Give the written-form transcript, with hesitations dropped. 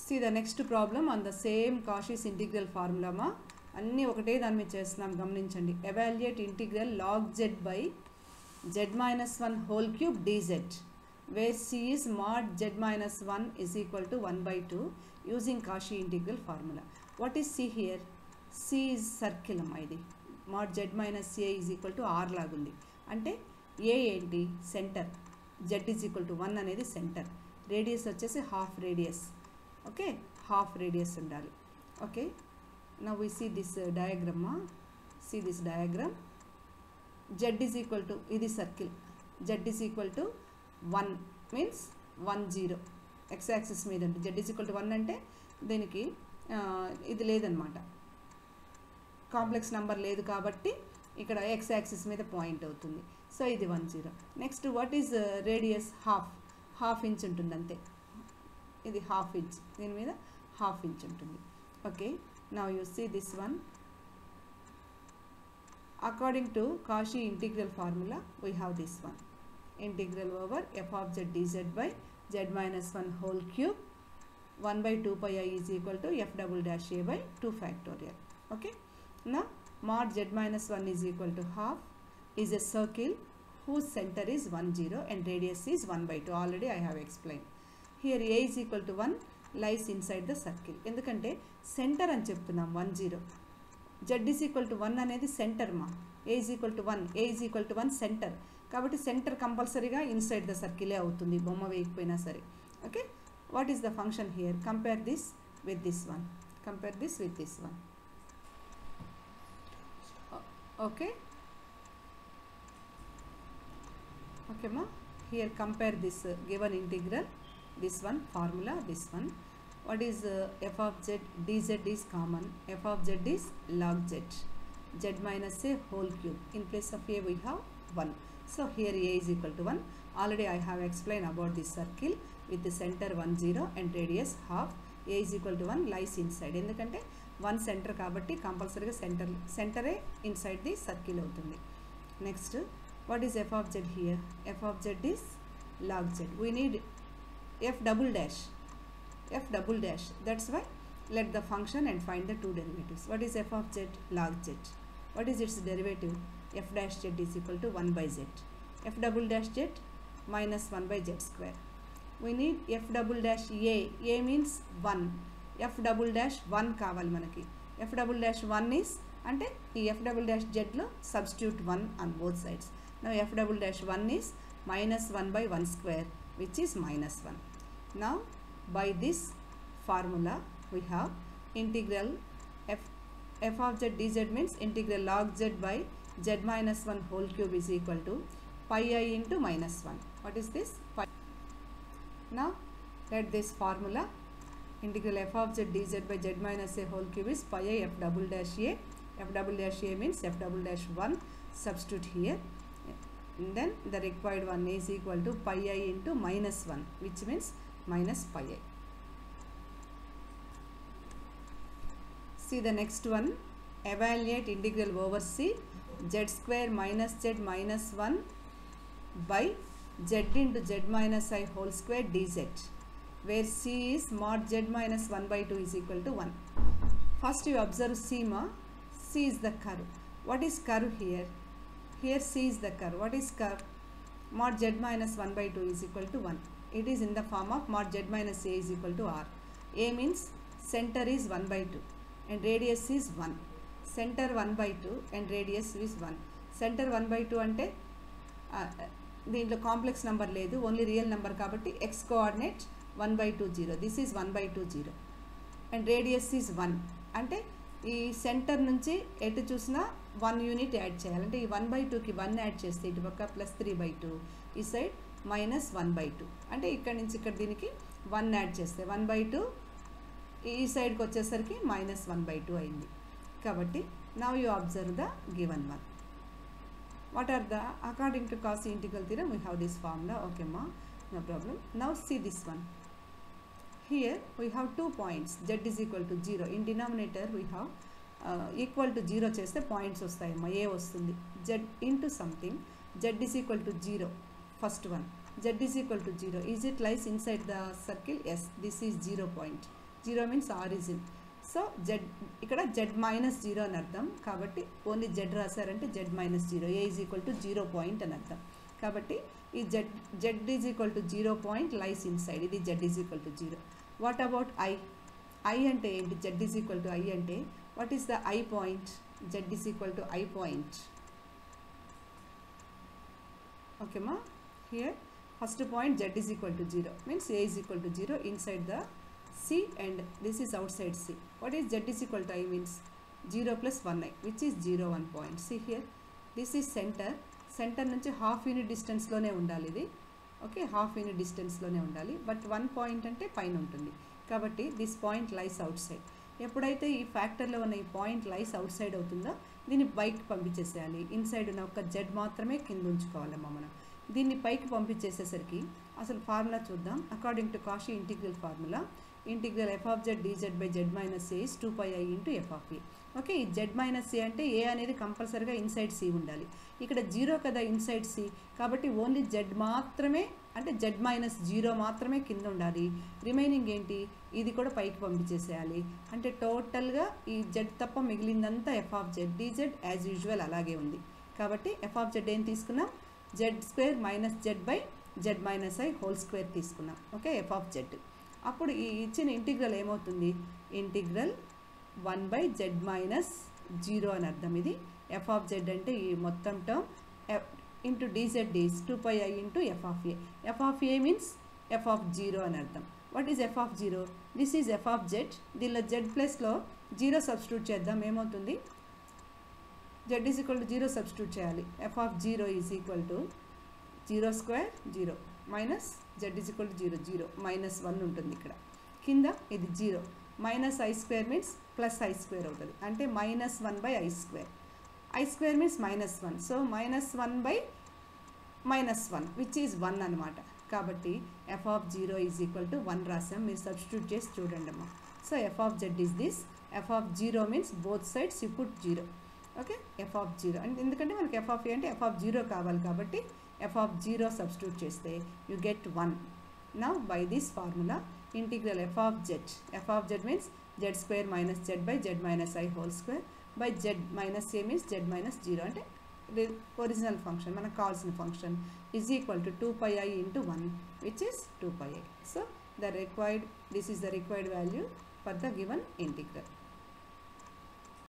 See the next problem on the same Cauchy's integral formula ma అన్నీ ఒకటే దాని మీద చేస్తున్నాం గమనించండి. Evaluate integral log z by z minus 1 whole cube dz where c is mod z minus 1 is equal to 1 by 2 using Cauchy integral formula. What is c here? c is circle అమ్మా, ఇది mod z minus a is equal to r లాగుంది. అంటే a ఏంటి? Centre. z is equal to 1 అనేది centre. Radius వచ్చేసి half radius. Okay, half radius ఉండాలి. Okay, now we see this diagram. See this diagram. Z is equal to, ఇది circle, z is equal to 1 means 1 0 x axis మీద అంటే z is equal to 1 అంటే దీనికి ఇది లేదనమాట, complex number లేదు కాబట్టి ఇక్కడ x axis మీద పాయింట్ అవుతుంది. సో ఇది 1 0. Next what is radius? Half inch ఉంటుంది అంతే. ఇది హాఫ్ ఇంచ్, దీని మీద హాఫ్ ఇంచ్ ఉంటుంది. Okay, now you see this one. According to Cauchy integral formula, we have this one. Integral over f of z dz by z minus 1 whole cube 1 by 2 pi I is equal to f double dash a by 2 factorial. Okay, now mod z minus 1 is equal to half is a circle whose center is 1 0 and radius is 1 by 2. Already I have explained. Here a is equal to 1 lies inside the circle. ఎందుకంటే centre అని చెప్తున్నాం 1 0. z is equal to 1 అనేది centre మా. a is equal to 1, a is equal to 1 centre. కాబట్టి centre కంపల్సరీగా inside the సర్కిలే అవుతుంది, బొమ్మ వేయకపోయినా సరే. Okay, what is the function here? Compare this with this one. Compare this with this one. Okay, okay మా, here compare this given integral, this one formula, this one. What is f of z? dz is common. F of z is log z, z minus a whole cube. In place of a we have 1. So here a is equal to 1. Already I have explained about this circle with the center 1 0 and radius half. A is equal to 1 lies inside. ఎందుకంటే 1 center కాబట్టి కంపల్సరీగా సెంటరే inside the circle అవుతుంది. Next what is f of z here? f of z is log z. We need f double dash. That's why let the function and find the two derivatives. What is f of z? Log z. What is its derivative? F dash z is equal to 1 by z. F double dash z minus 1 by z square. We need f double dash a. A means 1. f double dash 1 కావాలి మనకి. f double dash 1 is అంటే ఈ f double dash z లో substitute 1 on both sides. Now f double dash 1 is minus 1 by 1 square, which is minus 1. Now by this formula we have integral f of z dz means integral log z by z minus 1 whole cube is equal to pi I into minus 1. What is this? Pi. Now let this formula integral f of z dz by z minus a whole cube is pi I f double dash a. F double dash a means f double dash 1. Substitute here. And then the required one is equal to pi I into minus 1, which means minus pi I. See the next one. Evaluate integral over c z square minus z minus 1 by z into z minus I whole square dz where c is mod z minus 1 by 2 is equal to 1. First you observe c ma. C is the curve. What is curve here? Here c is the curve. What is curve? Mod z minus 1 by 2 is equal to 1. It is in the form of mod z minus a is equal to r. A means center is 1 by 2 and radius is 1. Center 1 by 2 and radius is 1. Center 1 by 2 అంటే దీంట్లో complex number లేదు, only real number కాబట్టి x coordinate 1 by 2 0. This is 1 by 2 0 and radius is 1. అంటే ఈ centre నుంచి ఎటు చూసినా 1 unit add చేయాలి. అంటే ఈ 1 by 2కి 1 యాడ్ చేస్తే ఇటు పక్క ప్లస్ 3 by 2, ఈ సైడ్ మైనస్ 1 by 2. అంటే ఇక్కడ నుంచి ఇక్కడ దీనికి 1 యాడ్ చేస్తే 1 by 2 ఈ సైడ్కి వచ్చేసరికి మైనస్ 1 by 2 అయింది. కాబట్టి now you observe the given one. What are the according to Cauchy integral theorem we have this formula. Okay ma, no problem. Now see this one. Here we have 2 points. Z is equal to 0. In denominator we have equal to 0 చేస్తే points వస్తాయి అమ్మా. ఏ వస్తుంది? Z into something. Z is equal to 0. First one. Z is equal to 0. Is it lies inside the circle? Yes. This is 0 point. Zero means origin. So Z ఇక్కడ Z minus zero అని అర్థం, కాబట్టి only Z రాశారంటే Z minus zero, A is equal to 0 point అని అర్థం. కాబట్టి ఈ Z is equal to 0 point lies inside, ఇది Z is equal to 0. What about I? I అంటే ఏంటి? Z is equal to I అంటే what is the I point? Z is equal to I point. ఓకేమా? Here first point Z is equal to 0 means A is equal to 0 inside the C and this is outside C. What is Z is equal to I means 0 plus 1i which is 0 1 point. See here, this is center. Center నుంచి half unit డిస్టెన్స్లోనే ఉండాలి ఇది. Okay, half unit డిస్టెన్స్లోనే ఉండాలి, but 1 point అంటే పైన ఉంటుంది కాబట్టి this point lies out side. ఎప్పుడైతే ఈ ఫ్యాక్టర్లో ఉన్న ఈ పాయింట్ లైస్ అవుట్ సైడ్ అవుతుందో దీన్ని పైకి పంపించేసేయాలి. ఇన్సైడ్ ఉన్న ఒక జెడ్ మాత్రమే కింద ఉంచుకోవాలమ్మా మనం. దీన్ని పైకి పంపించేసేసరికి అసలు ఫార్ములా చూద్దాం. According to Cauchy integral formula, integral f of z dz by z minus a is 2 pi I into f of a. Okay, ఈ z మైనస్ a అంటే a అనేది కంపల్సరీగా ఇన్సైడ్ c ఉండాలి. ఇక్కడ 0 కదా ఇన్సైడ్ c, కాబట్టి only z మాత్రమే అంటే z మైనస్ 0 మాత్రమే కింద ఉండాలి. రిమైనింగ్ ఏంటి? ఇది కూడా పైకి పంపించేసేయాలి. అంటే టోటల్గా ఈ z తప్ప మిగిలిందంతా f of z dz as usual అలాగే ఉంది. కాబట్టి f of z ఏం తీసుకున్నాం? z square minus z by z minus i whole square తీసుకున్నాం. Okay, f of z. అప్పుడు ఈ ఇచ్చిన ఇంటిగ్రల్ ఏమవుతుంది? ఇంటిగ్రల్ 1 బై జెడ్ మైనస్ 0 అని అర్థం. ఇది ఎఫ్ ఆఫ్ జెడ్ అంటే ఈ మొత్తం term into dz is 2 pi I into F of A. F of A means F of 0 అని అర్థం. What is F of 0? This is F of Z. దీనిలో Z ప్లస్లో 0 సబ్స్టిట్యూట్ చేద్దాం. ఏమవుతుంది? Z is equal to 0 substitute చేయాలి. F of 0 is equal to 0 square 0 minus z is equal to 0 0 minus 1 ఉంటుంది ఇక్కడ. కింద ఇది 0 minus I square means plus I square అవుతుంది, అంటే minus 1 by I square. I square means minus 1, so minus 1 by minus 1 which is 1 అనమాట. కాబట్టి F of 0 is equal to 1 రాసాం. మీరు సబ్స్టిట్యూట్ చేసి చూడండి అమ్మా. So F of Z is this. F of 0 means both sides you put 0. Okay, F of 0 అంటే ఎందుకంటే మనకి ఎఫ్ ఆఫ్ ఏ అంటే ఎఫ్ ఆఫ్ 0 కావాలి కాబట్టి f of 0 substitute చేస్తే you get 1. Now by this formula integral f of z means z square minus z by z minus I whole square by z minus a means z minus 0 అంటే original function మనకు కావాల్సిన function is equal to 2 pi I into 1 which is 2 pi I. So this is the required value for the given integral.